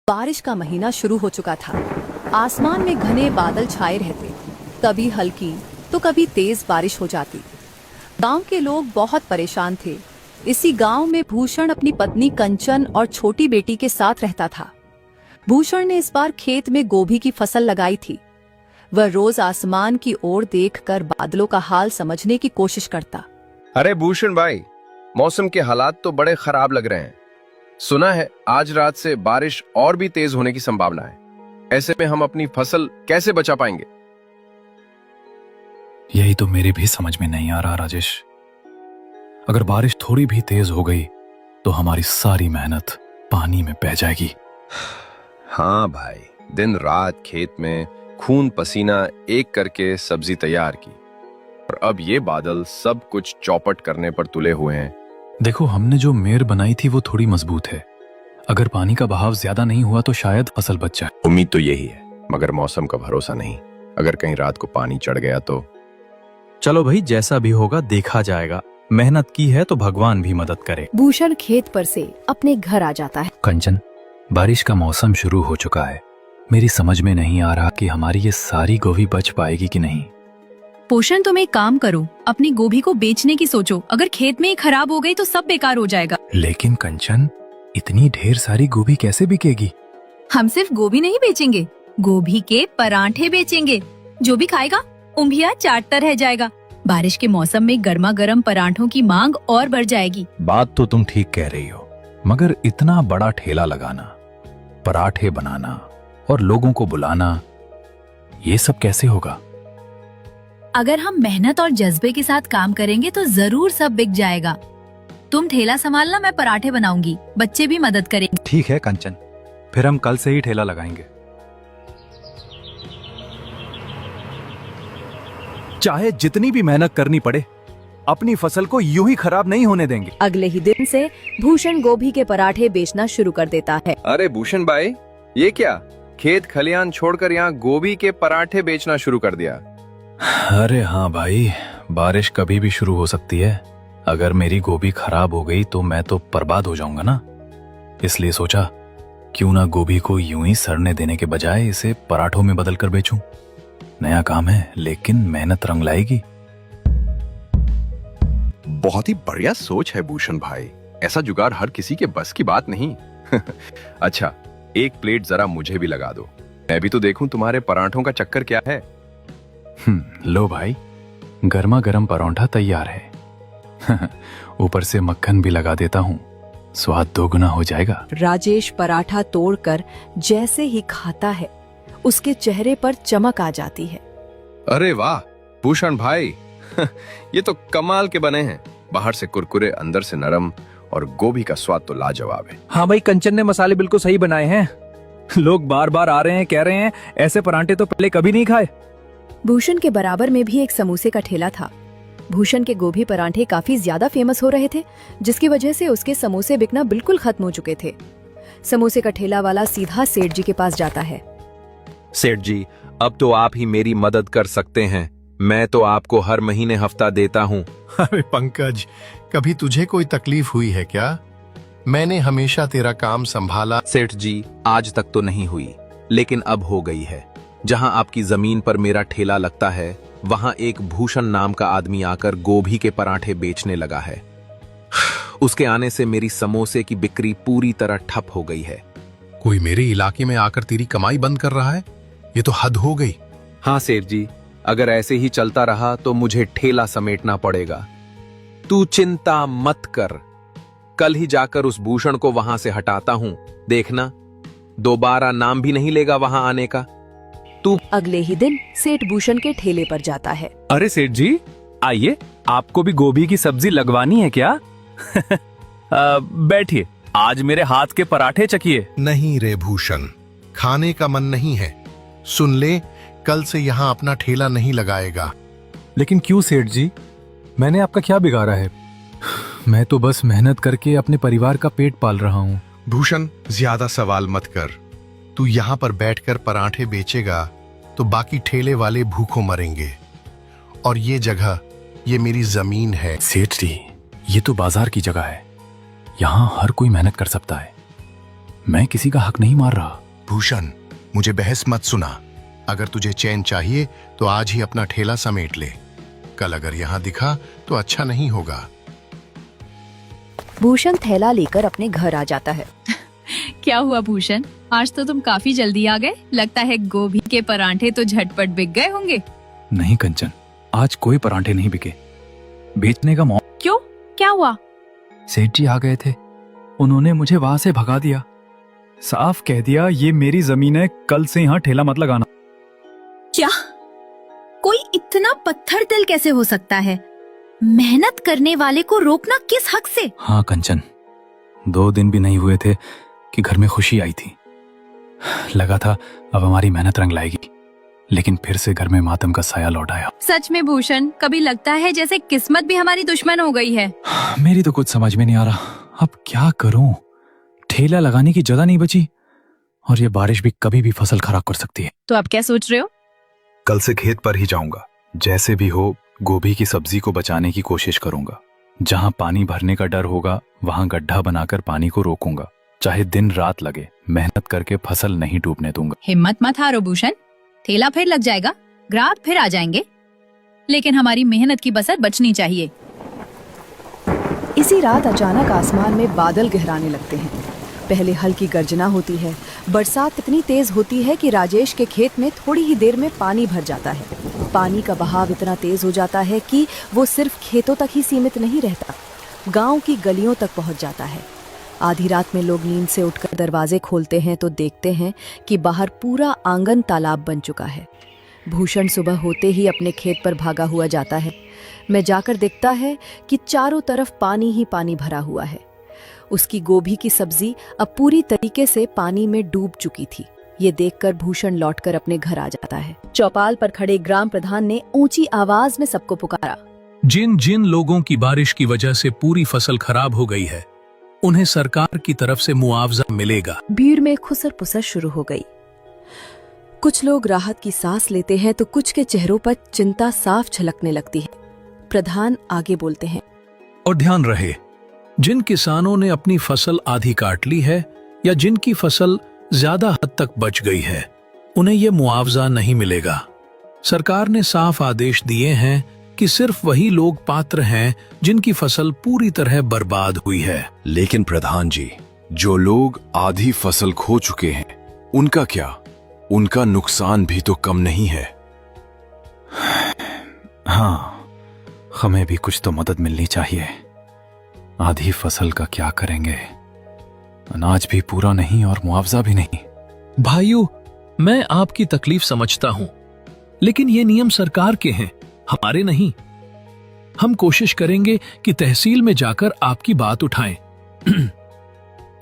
बारिश का महीना शुरू हो चुका था। आसमान में घने बादल छाए रहते, कभी हल्की तो कभी तेज बारिश हो जाती। गांव के लोग बहुत परेशान थे। इसी गांव में भूषण अपनी पत्नी कंचन और छोटी बेटी के साथ रहता था। भूषण ने इस बार खेत में गोभी की फसल लगाई थी। वह रोज आसमान की ओर देखकर बादलों का हाल समझने की कोशिश करता। अरे भूषण भाई, मौसम के हालात तो बड़े खराब लग रहे हैं। सुना है आज रात से बारिश और भी तेज होने की संभावना है। ऐसे में हम अपनी फसल कैसे बचा पाएंगे? यही तो मेरे भी समझ में नहीं आ रहा राजेश। अगर बारिश थोड़ी भी तेज हो गई तो हमारी सारी मेहनत पानी में बह जाएगी। हाँ भाई, दिन रात खेत में खून पसीना एक करके सब्जी तैयार की, और अब ये बादल सब कुछ चौपट करने पर तुले हुए हैं। देखो, हमने जो मेड़ बनाई थी वो थोड़ी मजबूत है। अगर पानी का बहाव ज्यादा नहीं हुआ तो शायद फसल बच जाए। उम्मीद तो यही है, मगर मौसम का भरोसा नहीं। अगर कहीं रात को पानी चढ़ गया तो? चलो भाई, जैसा भी होगा देखा जाएगा। मेहनत की है तो भगवान भी मदद करे। भूषण खेत पर से अपने घर आ जाता है। कंचन, बारिश का मौसम शुरू हो चुका है। मेरी समझ में नहीं आ रहा कि हमारी ये सारी गोभी बच पाएगी कि नहीं। पोषण, तुम एक काम करो, अपनी गोभी को बेचने की सोचो। अगर खेत में ही खराब हो गई तो सब बेकार हो जाएगा। लेकिन कंचन, इतनी ढेर सारी गोभी कैसे बिकेगी? हम सिर्फ गोभी नहीं बेचेंगे, गोभी के परांठे बेचेंगे। जो भी खाएगा उंधिया चाटता रह जाएगा। बारिश के मौसम में गर्मा गर्म परांठों की मांग और बढ़ जाएगी। बात तो तुम ठीक कह रही हो, मगर इतना बड़ा ठेला लगाना, पराठे बनाना और लोगों को बुलाना, ये सब कैसे होगा? अगर हम मेहनत और जज्बे के साथ काम करेंगे तो जरूर सब बिक जाएगा। तुम ठेला संभालना, मैं पराठे बनाऊंगी, बच्चे भी मदद करेंगे। ठीक है कंचन, फिर हम कल से ही ठेला लगाएंगे। चाहे जितनी भी मेहनत करनी पड़े, अपनी फसल को यूं ही खराब नहीं होने देंगे। अगले ही दिन से भूषण गोभी के पराठे बेचना शुरू कर देता है। अरे भूषण भाई, ये क्या, खेत खलियान छोड़कर यहाँ गोभी के पराठे बेचना शुरू कर दिया? अरे हाँ भाई, बारिश कभी भी शुरू हो सकती है। अगर मेरी गोभी खराब हो गई तो मैं तो बर्बाद हो जाऊंगा ना। इसलिए सोचा क्यों ना गोभी को यूं ही सड़ने देने के बजाय इसे पराठों में बदल कर बेचूं। नया काम है लेकिन मेहनत रंग लाएगी। बहुत ही बढ़िया सोच है भूषण भाई, ऐसा जुगाड़ हर किसी के बस की बात नहीं। अच्छा, एक प्लेट जरा मुझे भी लगा दो, मैं भी तो देखूं तुम्हारे पराठों का चक्कर क्या है। लो भाई, गर्मा गर्म पराठा तैयार है। ऊपर से मक्खन भी लगा देता हूँ, स्वाद दोगुना हो जाएगा। राजेश पराठा तोड़कर जैसे ही खाता है, उसके चेहरे पर चमक आ जाती है। अरे वाह भूषण भाई, ये तो कमाल के बने हैं। बाहर से कुरकुरे, अंदर से नरम, और गोभी का स्वाद तो लाजवाब है। हाँ भाई, कंचन ने मसाले बिल्कुल सही बनाए हैं। लोग बार बार आ रहे हैं, कह रहे हैं ऐसे पराठे तो पहले कभी नहीं खाए। भूषण के बराबर में भी एक समोसे का ठेला था। भूषण के गोभी पराठे काफी ज्यादा फेमस हो रहे थे, जिसकी वजह से उसके समोसे बिकना बिल्कुल खत्म हो चुके थे। समोसे का ठेला वाला सीधा सेठ जी के पास जाता है। सेठ जी, अब तो आप ही मेरी मदद कर सकते हैं। मैं तो आपको हर महीने हफ्ता देता हूँ। अरे पंकज, कभी तुझे कोई तकलीफ हुई है क्या? मैंने हमेशा तेरा काम संभाला। सेठ जी, आज तक तो नहीं हुई, लेकिन अब हो गई है। जहाँ आपकी जमीन पर मेरा ठेला लगता है, वहाँ एक भूषण नाम का आदमी आकर गोभी के पराठे बेचने लगा है। उसके आने से मेरी समोसे की बिक्री पूरी तरह ठप हो गई है। कोई मेरे इलाके में आकर तेरी कमाई बंद कर रहा है? ये तो हद हो गई। हाँ सेठ जी, अगर ऐसे ही चलता रहा तो मुझे ठेला समेटना पड़ेगा। तू चिंता मत कर, कल ही जाकर उस भूषण को वहां से हटाता हूं। देखना, दोबारा नाम भी नहीं लेगा वहां आने का। तू अगले ही दिन सेठ भूषण के ठेले पर जाता है। अरे सेठ जी, आइए, आपको भी गोभी की सब्जी लगवानी है क्या? बैठिए, आज मेरे हाथ के पराठे चखिए। नहीं रे भूषण, खाने का मन नहीं है। सुन ले, कल से यहाँ अपना ठेला नहीं लगाएगा। लेकिन क्यों सेठ जी, मैंने आपका क्या बिगाड़ा है? मैं तो बस मेहनत करके अपने परिवार का पेट पाल रहा हूँ। भूषण, ज्यादा सवाल मत कर। तू यहाँ पर बैठकर पराठे बेचेगा तो बाकी ठेले वाले भूखों मरेंगे। और ये जगह, ये मेरी जमीन है। सेठ जी, ये तो बाजार की जगह है, यहाँ हर कोई मेहनत कर सकता है। मैं किसी का हक नहीं मार रहा। भूषण, मुझे बहस मत सुना। अगर तुझे चैन चाहिए तो आज ही अपना ठेला समेट ले। कल अगर यहाँ दिखा तो अच्छा नहीं होगा। भूषण थैला लेकर अपने घर आ जाता है। क्या हुआ भूषण, आज तो तुम काफी जल्दी आ गए। लगता है गोभी के परांठे तो झटपट बिक गए होंगे। नहीं कंचन, आज कोई परांठे नहीं बिके। बेचने का मौका। क्यों, क्या हुआ? सेठ जी आ गए थे, उन्होंने मुझे वहां से भगा दिया। साफ कह दिया ये मेरी जमीन है, कल से यहाँ ठेला मत लगाना। क्या? कोई इतना पत्थर दिल कैसे हो सकता है? मेहनत करने वाले को रोकना किस हक से? हाँ कंचन, 2 दिन भी नहीं हुए थे कि घर में खुशी आई थी। लगा था अब हमारी मेहनत रंग लाएगी, लेकिन फिर से घर में मातम का साया लौट आया। सच में भूषण, कभी लगता है जैसे किस्मत भी हमारी दुश्मन हो गई है। मेरी तो कुछ समझ में नहीं आ रहा, अब क्या करूं? ठेला लगाने की जगह नहीं बची, और ये बारिश भी कभी भी फसल खराब कर सकती है। तो अब क्या सोच रहे हो? कल से खेत पर ही जाऊंगा, जैसे भी हो गोभी की सब्जी को बचाने की कोशिश करूंगा। जहां पानी भरने का डर होगा वहां गड्ढा बनाकर पानी को रोकूंगा। चाहे दिन रात लगे, मेहनत करके फसल नहीं डूबने दूंगा। हिम्मत मत हारो भूषण, ठेला फिर लग जाएगा, ग्राहक फिर आ जाएंगे, लेकिन हमारी मेहनत की बसर बचनी चाहिए। इसी रात अचानक आसमान में बादल गहराने लगते हैं। पहले हल्की गर्जना होती है। बरसात इतनी तेज होती है कि राजेश के खेत में थोड़ी ही देर में पानी भर जाता है। पानी का बहाव इतना तेज हो जाता है कि वो सिर्फ खेतों तक ही सीमित नहीं रहता, गांव की गलियों तक पहुंच जाता है। आधी रात में लोग नींद से उठकर दरवाजे खोलते हैं तो देखते हैं कि बाहर पूरा आंगन तालाब बन चुका है। भूषण सुबह होते ही अपने खेत पर भागा हुआ जाता है। मैं जाकर देखता है कि चारों तरफ पानी ही पानी भरा हुआ है। उसकी गोभी की सब्जी अब पूरी तरीके से पानी में डूब चुकी थी। ये देखकर भूषण लौटकर अपने घर आ जाता है। चौपाल पर खड़े ग्राम प्रधान ने ऊंची आवाज में सबको पुकारा। जिन जिन लोगों की बारिश की वजह से पूरी फसल खराब हो गई है, उन्हें सरकार की तरफ से मुआवजा मिलेगा। भीड़ में खुसर पुसर शुरू हो गई। कुछ लोग राहत की सांस लेते हैं तो कुछ के चेहरों पर चिंता साफ झलकने लगती है। प्रधान आगे बोलते हैं। और ध्यान रहे, जिन किसानों ने अपनी फसल आधी काट ली है या जिनकी फसल ज्यादा हद तक बच गई है, उन्हें यह मुआवजा नहीं मिलेगा। सरकार ने साफ आदेश दिए हैं कि सिर्फ वही लोग पात्र हैं जिनकी फसल पूरी तरह बर्बाद हुई है। लेकिन प्रधान जी, जो लोग आधी फसल खो चुके हैं, उनका क्या? उनका नुकसान भी तो कम नहीं है। हाँ, हमें भी कुछ तो मदद मिलनी चाहिए। आधी फसल का क्या करेंगे? अनाज भी पूरा नहीं और मुआवजा भी नहीं। भाइयों, मैं आपकी तकलीफ समझता हूं, लेकिन ये नियम सरकार के हैं, हमारे नहीं। हम कोशिश करेंगे कि तहसील में जाकर आपकी बात उठाएं।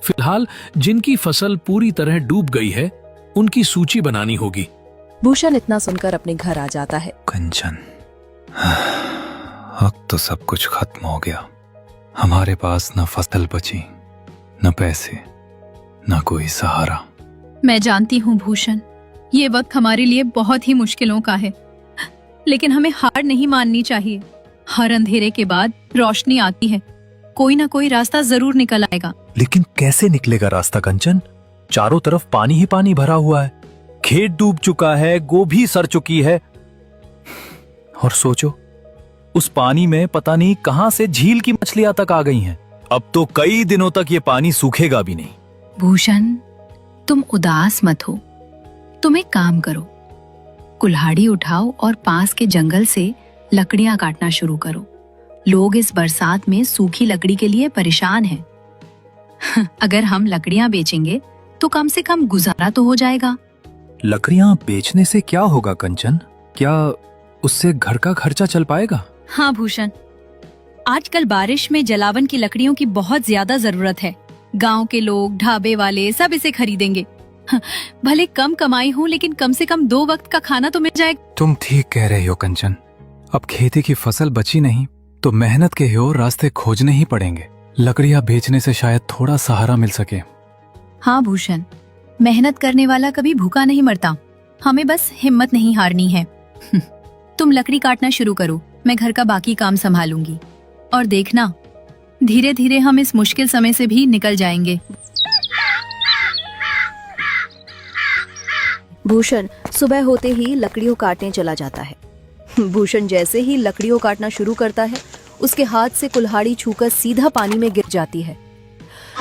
फिलहाल जिनकी फसल पूरी तरह डूब गई है, उनकी सूची बनानी होगी। भूषण इतना सुनकर अपने घर आ जाता है। कंचन, अब तो सब कुछ खत्म हो गया। हमारे पास न फसल बची, न पैसे, न कोई सहारा। मैं जानती हूँ भूषण, ये वक्त हमारे लिए बहुत ही मुश्किलों का है, लेकिन हमें हार नहीं माननी चाहिए। हर अंधेरे के बाद रोशनी आती है, कोई ना कोई रास्ता जरूर निकल आएगा। लेकिन कैसे निकलेगा रास्ता कंचन? चारों तरफ पानी ही पानी भरा हुआ है, खेत डूब चुका है, गोभी सड़ चुकी है, और सोचो उस पानी में पता नहीं कहां से झील की मछलियां तक आ गई हैं। अब तो कई दिनों तक ये पानी सूखेगा भी नहीं। भूषण, तुम उदास मत हो। तुम एक काम करो, कुल्हाड़ी उठाओ और पास के जंगल से लकड़ियां काटना शुरू करो। लोग इस बरसात में सूखी लकड़ी के लिए परेशान हैं। अगर हम लकड़ियां बेचेंगे तो कम से कम गुजारा तो हो जाएगा। लकड़ियां बेचने से क्या होगा कंचन? क्या उससे घर का खर्चा चल पाएगा? हाँ भूषण, आजकल बारिश में जलावन की लकड़ियों की बहुत ज्यादा जरूरत है। गांव के लोग, ढाबे वाले सब इसे खरीदेंगे। भले कम कमाई हो, लेकिन कम से कम 2 वक्त का खाना तो मिल जाएगा। तुम ठीक कह रहे हो कंचन। अब खेती की फसल बची नहीं तो मेहनत के और रास्ते खोजने ही पड़ेंगे। लकड़ियां बेचने से शायद थोड़ा सहारा मिल सके। हाँ भूषण, मेहनत करने वाला कभी भूखा नहीं मरता। हमें बस हिम्मत नहीं हारनी है। तुम लकड़ी काटना शुरू करो, मैं घर का बाकी काम संभालूंगी। और देखना, धीरे धीरे हम इस मुश्किल समय से भी निकल जाएंगे। भूषण सुबह होते ही लकड़ियों काटने चला जाता है। भूषण जैसे ही लकड़ियों काटना शुरू करता है, उसके हाथ से कुल्हाड़ी छूकर सीधा पानी में गिर जाती है।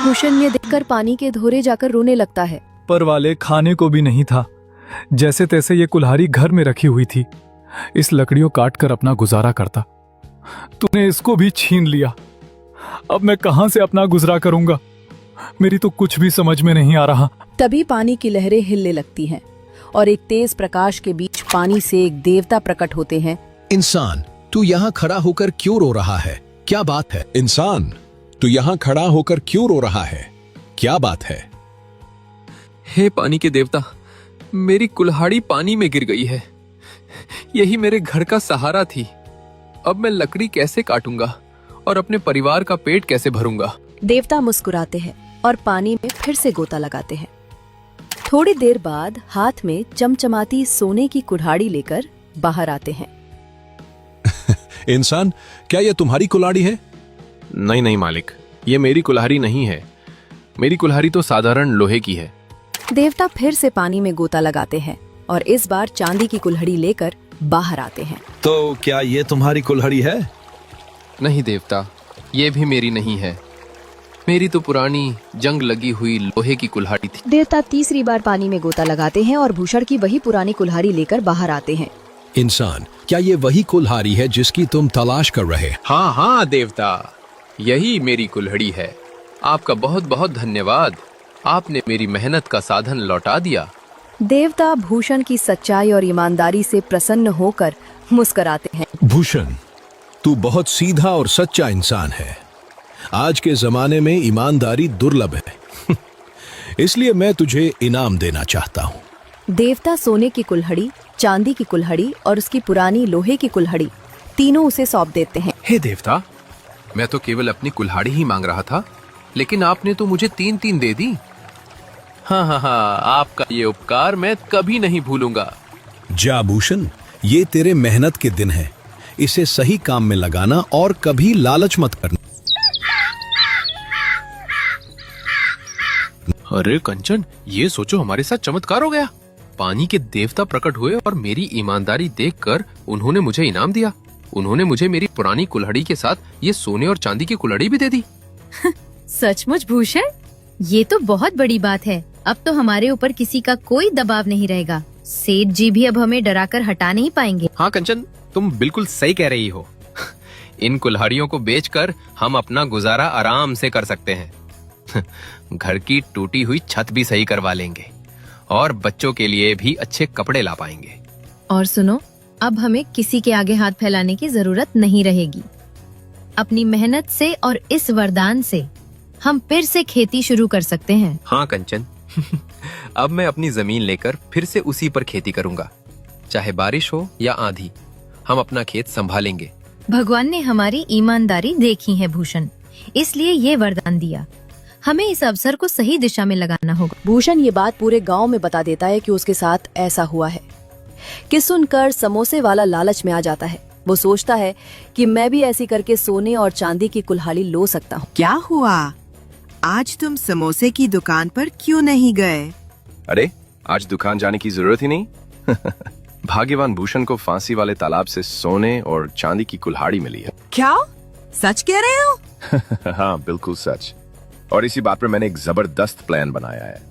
भूषण ये देखकर पानी के धोरे जाकर रोने लगता है। पर वाले खाने को भी नहीं था। जैसे तैसे ये कुल्हाड़ी घर में रखी हुई थी। इस लकड़ियों काट कर अपना गुजारा करता। तूने इसको भी छीन लिया। अब मैं कहां से अपना गुजारा करूंगा? मेरी तो कुछ भी समझ में नहीं आ रहा। तभी पानी की लहरें हिलने लगती हैं और एक तेज प्रकाश के बीच पानी से एक देवता प्रकट होते हैं। इंसान, तू यहाँ खड़ा होकर क्यों रो रहा है? क्या बात है? इंसान, तू यहाँ खड़ा होकर क्यों रो रहा है? क्या बात है? हे पानी के देवता, मेरी कुल्हाड़ी पानी में गिर गई है। यही मेरे घर का सहारा थी। अब मैं लकड़ी कैसे काटूंगा और अपने परिवार का पेट कैसे भरूंगा? देवता मुस्कुराते हैं और पानी में फिर से गोता लगाते हैं। थोड़ी देर बाद हाथ में चमचमाती सोने की कुल्हाड़ी लेकर बाहर आते हैं। इंसान, क्या यह तुम्हारी कुल्हाड़ी है? नहीं नहीं मालिक, ये मेरी कुल्हाड़ी नहीं है। मेरी कुल्हाड़ी तो साधारण लोहे की है। देवता फिर से पानी में गोता लगाते हैं और इस बार चांदी की कुल्हाड़ी लेकर बाहर आते हैं। तो क्या ये तुम्हारी कुल्हाड़ी है? नहीं देवता, ये भी मेरी नहीं है। मेरी तो पुरानी जंग लगी हुई लोहे की कुल्हाड़ी थी। देवता तीसरी बार पानी में गोता लगाते हैं और भूषण की वही पुरानी कुल्हाड़ी लेकर बाहर आते हैं। इंसान, क्या ये वही कुल्हाड़ी है जिसकी तुम तलाश कर रहे? हाँ हाँ देवता, यही मेरी कुल्हाड़ी है। आपका बहुत बहुत धन्यवाद। आपने मेरी मेहनत का साधन लौटा दिया। देवता भूषण की सच्चाई और ईमानदारी से प्रसन्न होकर मुस्कुराते हैं। भूषण, तू बहुत सीधा और सच्चा इंसान है। आज के जमाने में ईमानदारी दुर्लभ है। इसलिए मैं तुझे इनाम देना चाहता हूँ। देवता सोने की कुल्हाड़ी, चांदी की कुल्हाड़ी और उसकी पुरानी लोहे की कुल्हाड़ी तीनों उसे सौंप देते हैं। हे देवता, मैं तो केवल अपनी कुल्हाड़ी ही मांग रहा था, लेकिन आपने तो मुझे 3 दे दी। हाँ हाँ हाँ, आपका ये उपकार मैं कभी नहीं भूलूंगा। जा भूषण, ये तेरे मेहनत के दिन है। इसे सही काम में लगाना और कभी लालच मत करना। अरे कंचन, ये सोचो हमारे साथ चमत्कार हो गया। पानी के देवता प्रकट हुए और मेरी ईमानदारी देखकर उन्होंने मुझे इनाम दिया। उन्होंने मुझे मेरी पुरानी कुल्हाड़ी के साथ ये सोने और चांदी की कुल्हाड़ी भी दे दी। सचमुच भूषण, ये तो बहुत बड़ी बात है। अब तो हमारे ऊपर किसी का कोई दबाव नहीं रहेगा। सेठ जी भी अब हमें डराकर हटा नहीं पाएंगे। हाँ कंचन, तुम बिल्कुल सही कह रही हो। इन कुल्हाड़ियों को बेचकर हम अपना गुजारा आराम से कर सकते हैं। घर की टूटी हुई छत भी सही करवा लेंगे और बच्चों के लिए भी अच्छे कपड़े ला पाएंगे। और सुनो, अब हमें किसी के आगे हाथ फैलाने की जरूरत नहीं रहेगी। अपनी मेहनत से और इस वरदान से हम फिर से खेती शुरू कर सकते हैं। हाँ कंचन, अब मैं अपनी जमीन लेकर फिर से उसी पर खेती करूंगा। चाहे बारिश हो या आंधी, हम अपना खेत संभालेंगे। भगवान ने हमारी ईमानदारी देखी है भूषण, इसलिए ये वरदान दिया। हमें इस अवसर को सही दिशा में लगाना होगा। भूषण ये बात पूरे गांव में बता देता है कि उसके साथ ऐसा हुआ है। कि सुनकर समोसे वाला लालच में आ जाता है। वो सोचता है कि मैं भी ऐसी करके सोने और चांदी की कुल्हाड़ी लो सकता हूँ। क्या हुआ? आज तुम समोसे की दुकान पर क्यों नहीं गए? अरे, आज दुकान जाने की जरूरत ही नहीं। भाग्यवान भूषण को फांसी वाले तालाब से सोने और चांदी की कुल्हाड़ी मिली है। क्या? सच कह रहे हो? हाँ, बिल्कुल सच। और इसी बात पर मैंने एक जबरदस्त प्लान बनाया है।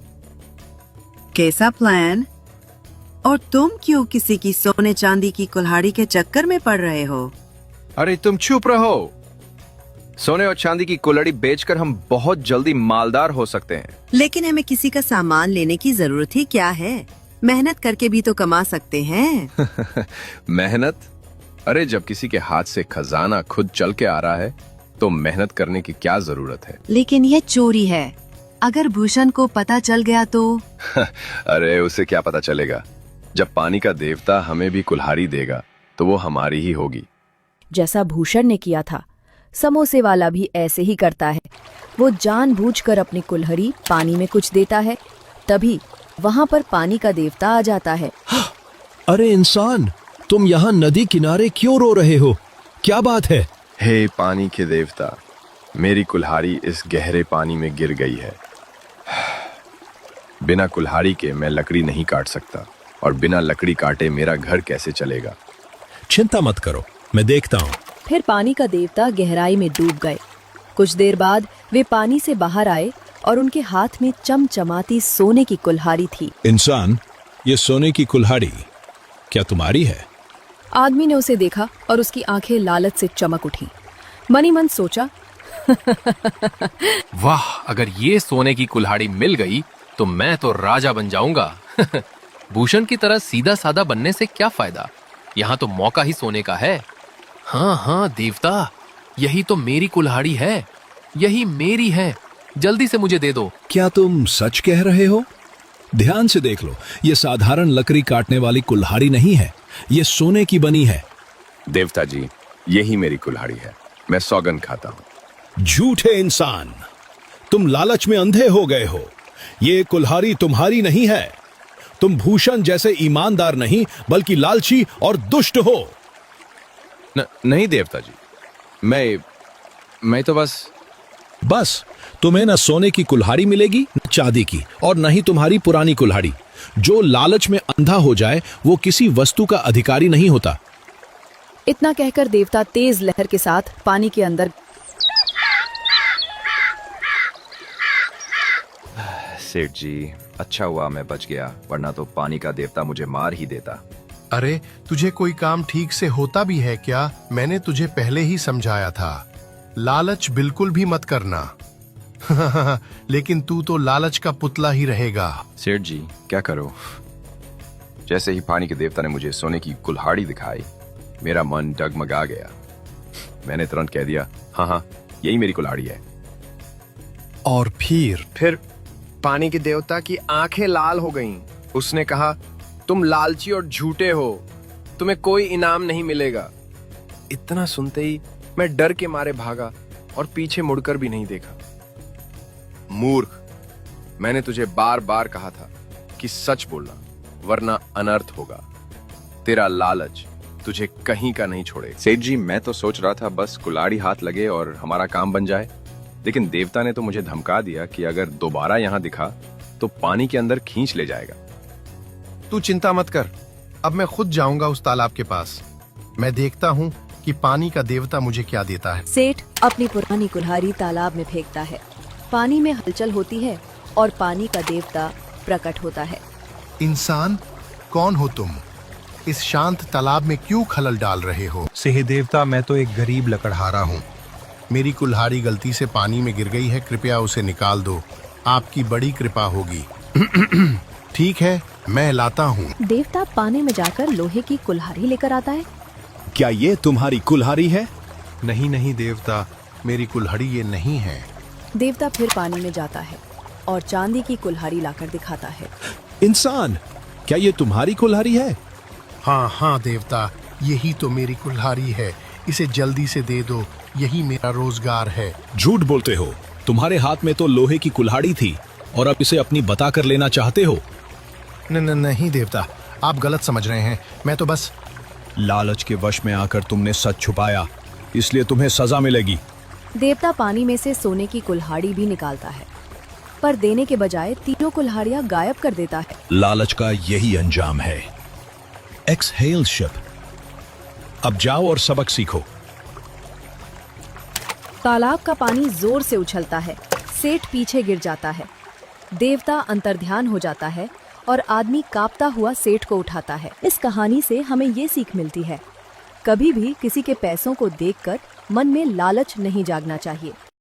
कैसा प्लान? और तुम क्यों किसी की सोने चांदी की कुल्हाड़ी के चक्कर में पड़ रहे हो? अरे तुम चुप रहो। सोने और चांदी की कुल्हाड़ी बेचकर हम बहुत जल्दी मालदार हो सकते हैं। लेकिन हमें किसी का सामान लेने की जरूरत ही क्या है? मेहनत करके भी तो कमा सकते हैं। मेहनत? अरे जब किसी के हाथ से खजाना खुद चल के आ रहा है तो मेहनत करने की क्या जरूरत है? लेकिन ये चोरी है। अगर भूषण को पता चल गया तो? अरे उसे क्या पता चलेगा? जब पानी का देवता हमें भी कुल्हाड़ी देगा तो वो हमारी ही होगी। जैसा भूषण ने किया था, समोसे वाला भी ऐसे ही करता है। वो जानबूझकर अपनी कुल्हाड़ी पानी में कुछ देता है। तभी वहाँ पर पानी का देवता आ जाता है। अरे इंसान, तुम यहाँ नदी किनारे क्यों रो रहे हो? क्या बात है? हे पानी के देवता, मेरी कुल्हाड़ी इस गहरे पानी में गिर गई है। बिना कुल्हाड़ी के मैं लकड़ी नहीं काट सकता। और बिना लकड़ी काटे मेरा घर कैसे चलेगा। चिंता मत करो, मैं देखता हूँ। फिर पानी का देवता गहराई में डूब गए। कुछ देर बाद वे पानी से बाहर आए और उनके हाथ में चमचमाती सोने की कुल्हाड़ी थी। इंसान, ये सोने की कुल्हाड़ी क्या तुम्हारी है? आदमी ने उसे देखा और उसकी आंखें लालच से चमक उठी। मनी मन सोचा, वाह, अगर ये सोने की कुल्हाड़ी मिल गई तो मैं तो राजा बन जाऊंगा। भूषण की तरह सीधा साधा बनने से क्या फायदा, यहाँ तो मौका ही सोने का है। हाँ हाँ देवता, यही तो मेरी कुल्हाड़ी है, यही मेरी है, जल्दी से मुझे दे दो। क्या तुम सच कह रहे हो? ध्यान से देख लो, ये साधारण लकड़ी काटने वाली कुल्हाड़ी नहीं है, ये सोने की बनी है। देवता जी, यही मेरी कुल्हाड़ी है, मैं सौगंध खाता हूँ। झूठे इंसान, तुम लालच में अंधे हो गए हो। ये कुल्हाड़ी तुम्हारी नहीं है। तुम भूषण जैसे ईमानदार नहीं बल्कि लालची और दुष्ट हो। नहीं देवता जी, मैं तो बस तुम्हें न सोने की कुल्हाड़ी मिलेगी, न चांदी की, और न ही तुम्हारी पुरानी कुल्हाड़ी। जो लालच में अंधा हो जाए वो किसी वस्तु का अधिकारी नहीं होता। इतना कहकर देवता तेज लहर के साथ पानी के अंदर। सेठ जी, अच्छा हुआ मैं बच गया, वरना तो पानी का देवता मुझे मार ही देता। अरे तुझे कोई काम ठीक से होता भी है क्या? मैंने तुझे पहले ही समझाया था, लालच बिल्कुल भी मत करना। लेकिन तू तो लालच का पुतला ही रहेगा। सेठ जी, क्या करो, जैसे ही पानी के देवता ने मुझे सोने की कुल्हाड़ी दिखाई, मेरा मन डगमगा गया। मैंने तुरंत कह दिया, हाँ हाँ, यही मेरी कुल्हाड़ी है। और फिर पानी के देवता की आंखें लाल हो गईं। उसने कहा, तुम लालची और झूठे हो, तुम्हें कोई इनाम नहीं मिलेगा। इतना सुनते ही मैं डर के मारे भागा और पीछे मुड़कर भी नहीं देखा। मूर्ख, मैंने तुझे बार बार कहा था कि सच बोलना, वरना अनर्थ होगा। तेरा लालच तुझे कहीं का नहीं छोड़े। सेठ जी, मैं तो सोच रहा था बस कुल्हाड़ी हाथ लगे और हमारा काम बन जाए, लेकिन देवता ने तो मुझे धमका दिया कि अगर दोबारा यहाँ दिखा तो पानी के अंदर खींच ले जाएगा। तू चिंता मत कर, अब मैं खुद जाऊंगा उस तालाब के पास। मैं देखता हूँ कि पानी का देवता मुझे क्या देता है। सेठ अपनी पुरानी कुल्हाड़ी तालाब में फेंकता है। पानी में हलचल होती है और पानी का देवता प्रकट होता है। इंसान, कौन हो तुम? इस शांत तालाब में क्यों खलल डाल रहे हो? सेह देवता, मैं तो एक गरीब लकड़हारा हूँ। मेरी कुल्हाड़ी गलती से पानी में गिर गई है, कृपया उसे निकाल दो, आपकी बड़ी कृपा होगी। ठीक है, मैं लाता हूँ। देवता पानी में जाकर लोहे की कुल्हाड़ी लेकर आता है। क्या ये तुम्हारी कुल्हाड़ी है? नहीं नहीं देवता, मेरी कुल्हाड़ी ये नहीं है। देवता फिर पानी में जाता है और चांदी की कुल्हाड़ी लाकर दिखाता है। इंसान, क्या ये तुम्हारी कुल्हाड़ी है? हाँ हाँ देवता, यही तो मेरी कुल्हाड़ी है, इसे जल्दी से दे दो, यही मेरा रोजगार है। झूठ बोलते हो, तुम्हारे हाथ में तो लोहे की कुल्हाड़ी थी और अब इसे अपनी बता कर लेना चाहते हो। नहीं देवता, आप गलत समझ रहे हैं। मैं तो बस लालच के वश में आकर तुमने सच छुपाया, इसलिए तुम्हें सजा मिलेगी। देवता पानी में से सोने की कुल्हाड़ी भी निकालता है, पर देने के बजाय तीनों कुल्हाड़ियां गायब कर देता है। लालच का यही अंजाम है। एक्सहेल शिप, अब जाओ और सबक सीखो। तालाब का पानी जोर से उछलता है। सेठ पीछे गिर जाता है। देवता अंतर्ध्यान हो जाता है और आदमी कांपता हुआ सेठ को उठाता है। इस कहानी से हमें ये सीख मिलती है, कभी भी किसी के पैसों को देखकर मन में लालच नहीं जागना चाहिए।